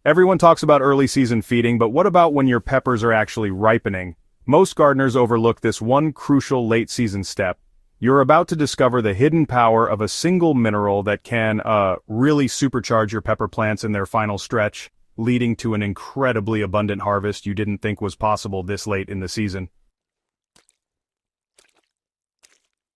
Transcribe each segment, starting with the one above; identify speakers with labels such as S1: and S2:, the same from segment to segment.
S1: Everyone talks about early season feeding, but what about when your peppers are actually ripening? Most gardeners overlook this one crucial late season step. You're about to discover the hidden power of a single mineral that can, really supercharge your pepper plants in their final stretch, leading to an incredibly abundant harvest you didn't think was possible this late in the season.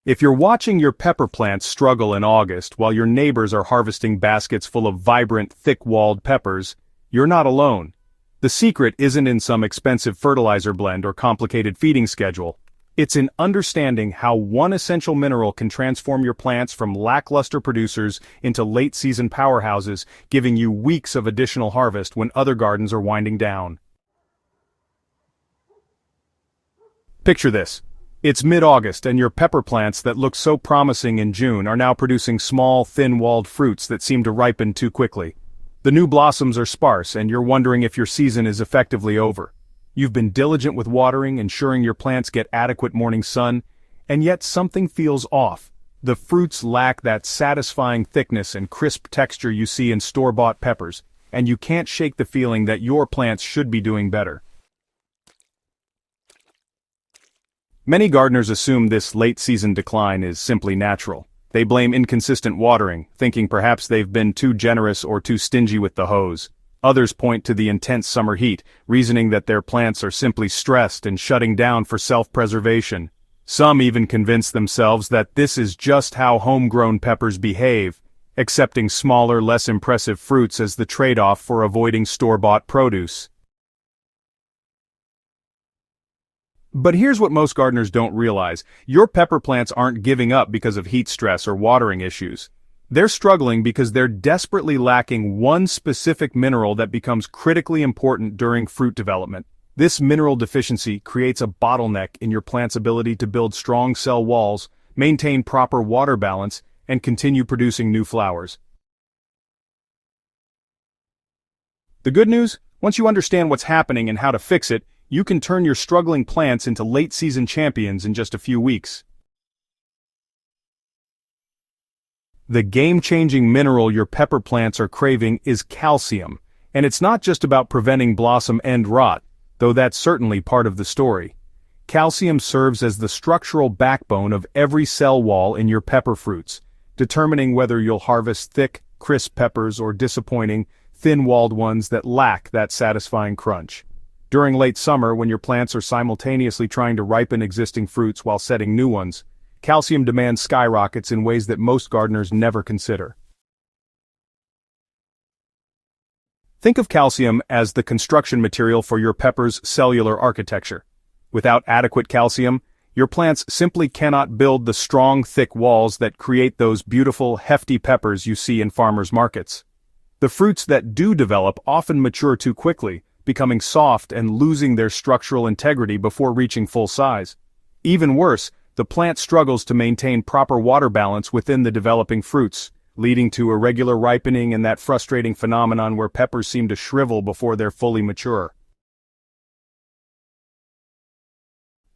S1: If you're watching your pepper plants struggle in August while your neighbors are harvesting baskets full of vibrant, thick-walled peppers, you're not alone. The secret isn't in some expensive fertilizer blend or complicated feeding schedule. It's in understanding how one essential mineral can transform your plants from lackluster producers into late-season powerhouses, giving you weeks of additional harvest when other gardens are winding down. Picture this. It's mid-August and your pepper plants that looked so promising in June are now producing small, thin-walled fruits that seem to ripen too quickly. The new blossoms are sparse and you're wondering if your season is effectively over. You've been diligent with watering, ensuring your plants get adequate morning sun, and yet something feels off. The fruits lack that satisfying thickness and crisp texture you see in store-bought peppers, and you can't shake the feeling that your plants should be doing better. Many gardeners assume this late-season decline is simply natural. They blame inconsistent watering, thinking perhaps they've been too generous or too stingy with the hose. Others point to the intense summer heat, reasoning that their plants are simply stressed and shutting down for self-preservation. Some even convince themselves that this is just how homegrown peppers behave, accepting smaller, less impressive fruits as the trade-off for avoiding store-bought produce. But here's what most gardeners don't realize. Your pepper plants aren't giving up because of heat stress or watering issues. They're struggling because they're desperately lacking one specific mineral that becomes critically important during fruit development. This mineral deficiency creates a bottleneck in your plant's ability to build strong cell walls, maintain proper water balance, and continue producing new flowers. The good news? Once you understand what's happening and how to fix it, you can turn your struggling plants into late-season champions in just a few weeks. The game-changing mineral your pepper plants are craving is calcium, and it's not just about preventing blossom end rot, though that's certainly part of the story. Calcium serves as the structural backbone of every cell wall in your pepper fruits, determining whether you'll harvest thick, crisp peppers or disappointing, thin-walled ones that lack that satisfying crunch. During late summer, when your plants are simultaneously trying to ripen existing fruits while setting new ones, calcium demand skyrockets in ways that most gardeners never consider. Think of calcium as the construction material for your pepper's cellular architecture. Without adequate calcium, your plants simply cannot build the strong, thick walls that create those beautiful, hefty peppers you see in farmers' markets. The fruits that do develop often mature too quickly, becoming soft and losing their structural integrity before reaching full size. Even worse, the plant struggles to maintain proper water balance within the developing fruits, leading to irregular ripening and that frustrating phenomenon where peppers seem to shrivel before they're fully mature.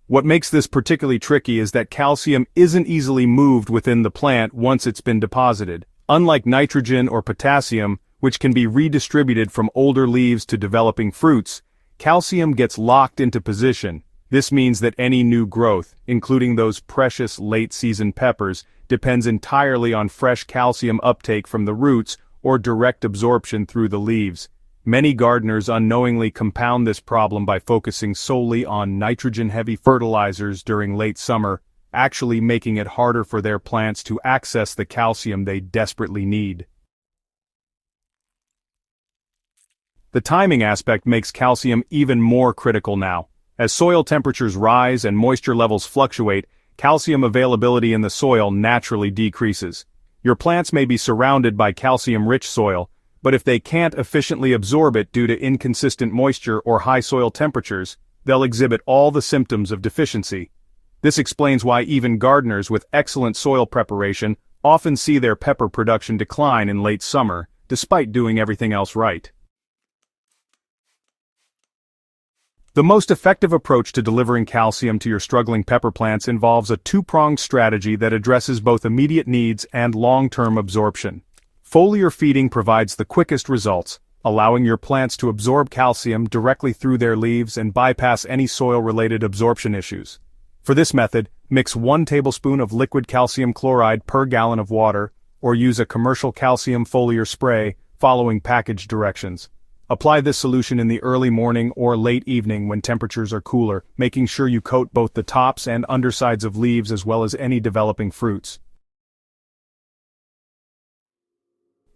S1: What makes this particularly tricky is that calcium isn't easily moved within the plant once it's been deposited. Unlike nitrogen or potassium, which can be redistributed from older leaves to developing fruits, calcium gets locked into position. This means that any new growth, including those precious late-season peppers, depends entirely on fresh calcium uptake from the roots or direct absorption through the leaves. Many gardeners unknowingly compound this problem by focusing solely on nitrogen-heavy fertilizers during late summer, actually making it harder for their plants to access the calcium they desperately need. The timing aspect makes calcium even more critical now. As soil temperatures rise and moisture levels fluctuate, calcium availability in the soil naturally decreases. Your plants may be surrounded by calcium-rich soil, but if they can't efficiently absorb it due to inconsistent moisture or high soil temperatures, they'll exhibit all the symptoms of deficiency. This explains why even gardeners with excellent soil preparation often see their pepper production decline in late summer, despite doing everything else right. The most effective approach to delivering calcium to your struggling pepper plants involves a two-pronged strategy that addresses both immediate needs and long-term absorption. Foliar feeding provides the quickest results, allowing your plants to absorb calcium directly through their leaves and bypass any soil-related absorption issues. For this method, mix 1 tablespoon of liquid calcium chloride per gallon of water, or use a commercial calcium foliar spray, following package directions. Apply this solution in the early morning or late evening when temperatures are cooler, making sure you coat both the tops and undersides of leaves as well as any developing fruits.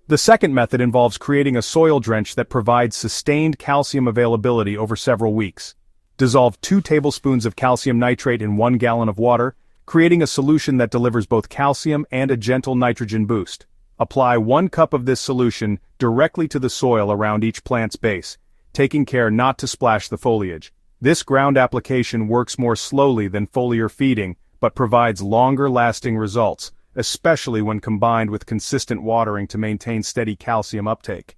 S1: The second method involves creating a soil drench that provides sustained calcium availability over several weeks. Dissolve 2 tablespoons of calcium nitrate in 1 gallon of water, creating a solution that delivers both calcium and a gentle nitrogen boost. Apply 1 cup of this solution directly to the soil around each plant's base, taking care not to splash the foliage. This ground application works more slowly than foliar feeding, but provides longer-lasting results, especially when combined with consistent watering to maintain steady calcium uptake.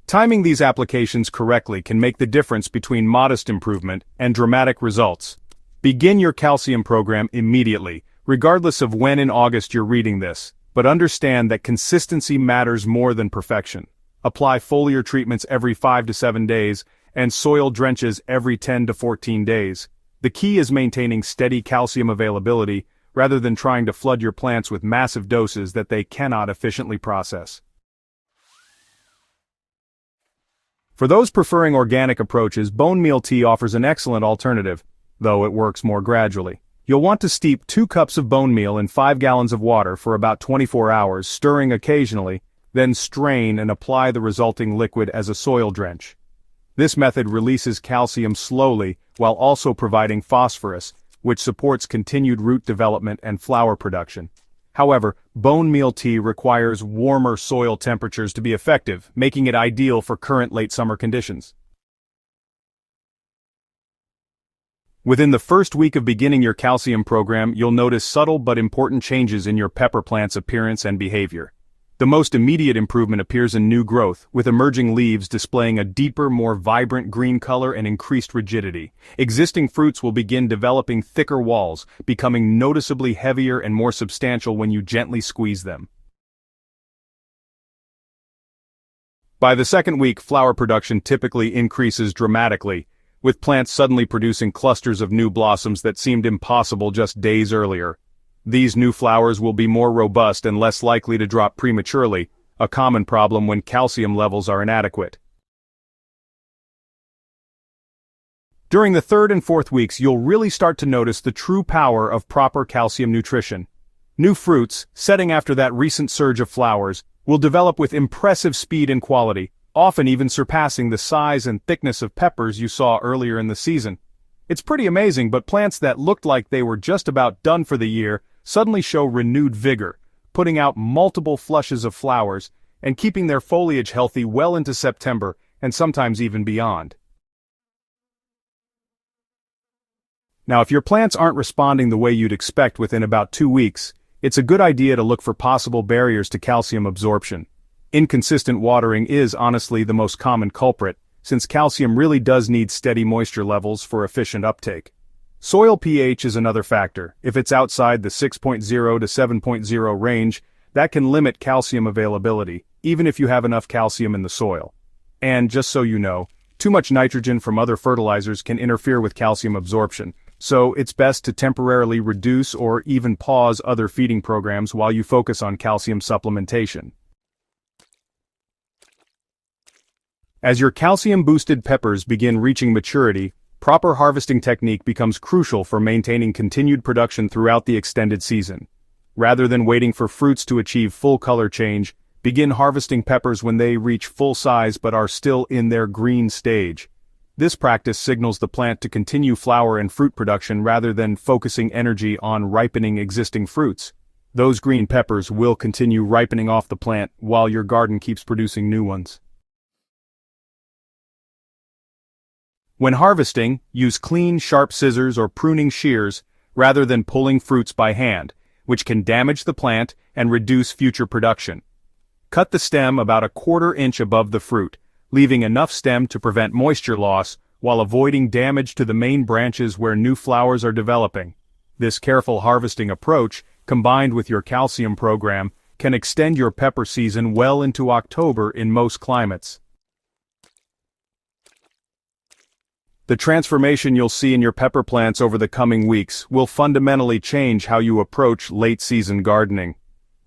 S1: Timing these applications correctly can make the difference between modest improvement and dramatic results. Begin your calcium program immediately, regardless of when in August you're reading this, but understand that consistency matters more than perfection. Apply foliar treatments every 5 to 7 days, and soil drenches every 10 to 14 days. The key is maintaining steady calcium availability, rather than trying to flood your plants with massive doses that they cannot efficiently process. For those preferring organic approaches, bone meal tea offers an excellent alternative, though it works more gradually. You'll want to steep 2 cups of bone meal in 5 gallons of water for about 24 hours, stirring occasionally, then strain and apply the resulting liquid as a soil drench. This method releases calcium slowly while also providing phosphorus, which supports continued root development and flower production. However, bone meal tea requires warmer soil temperatures to be effective, making it ideal for current late summer conditions. Within the first week of beginning your calcium program, you'll notice subtle but important changes in your pepper plant's appearance and behavior. The most immediate improvement appears in new growth, with emerging leaves displaying a deeper, more vibrant green color and increased rigidity. Existing fruits will begin developing thicker walls, becoming noticeably heavier and more substantial when you gently squeeze them. By the second week, flower production typically increases dramatically, with plants suddenly producing clusters of new blossoms that seemed impossible just days earlier. These new flowers will be more robust and less likely to drop prematurely, a common problem when calcium levels are inadequate. During the 3rd and 4th weeks, you'll really start to notice the true power of proper calcium nutrition. New fruits, setting after that recent surge of flowers, will develop with impressive speed and quality, often even surpassing the size and thickness of peppers you saw earlier in the season. It's pretty amazing, but plants that looked like they were just about done for the year suddenly show renewed vigor, putting out multiple flushes of flowers, and keeping their foliage healthy well into September, and sometimes even beyond. Now, if your plants aren't responding the way you'd expect within about 2 weeks, it's a good idea to look for possible barriers to calcium absorption. Inconsistent watering is honestly the most common culprit, since calcium really does need steady moisture levels for efficient uptake. Soil pH is another factor. If it's outside the 6.0 to 7.0 range, that can limit calcium availability, even if you have enough calcium in the soil. And just so you know, too much nitrogen from other fertilizers can interfere with calcium absorption, so it's best to temporarily reduce or even pause other feeding programs while you focus on calcium supplementation. As your calcium-boosted peppers begin reaching maturity, proper harvesting technique becomes crucial for maintaining continued production throughout the extended season. Rather than waiting for fruits to achieve full color change, begin harvesting peppers when they reach full size but are still in their green stage. This practice signals the plant to continue flower and fruit production rather than focusing energy on ripening existing fruits. Those green peppers will continue ripening off the plant while your garden keeps producing new ones. When harvesting, use clean, sharp scissors or pruning shears rather than pulling fruits by hand, which can damage the plant and reduce future production. Cut the stem about 1/4 inch above the fruit, leaving enough stem to prevent moisture loss while avoiding damage to the main branches where new flowers are developing. This careful harvesting approach, combined with your calcium program, can extend your pepper season well into October in most climates. The transformation you'll see in your pepper plants over the coming weeks will fundamentally change how you approach late-season gardening.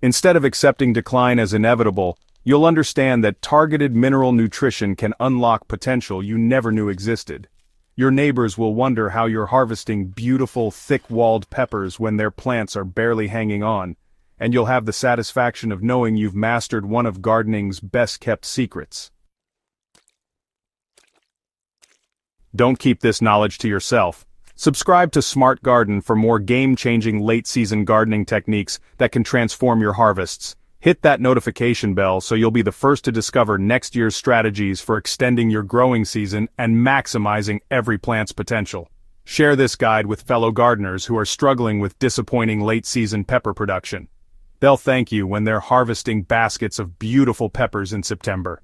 S1: Instead of accepting decline as inevitable, you'll understand that targeted mineral nutrition can unlock potential you never knew existed. Your neighbors will wonder how you're harvesting beautiful, thick-walled peppers when their plants are barely hanging on, and you'll have the satisfaction of knowing you've mastered one of gardening's best-kept secrets. Don't keep this knowledge to yourself. Subscribe to Smart Garden for more game-changing late-season gardening techniques that can transform your harvests. Hit that notification bell so you'll be the first to discover next year's strategies for extending your growing season and maximizing every plant's potential. Share this guide with fellow gardeners who are struggling with disappointing late-season pepper production. They'll thank you when they're harvesting baskets of beautiful peppers in September.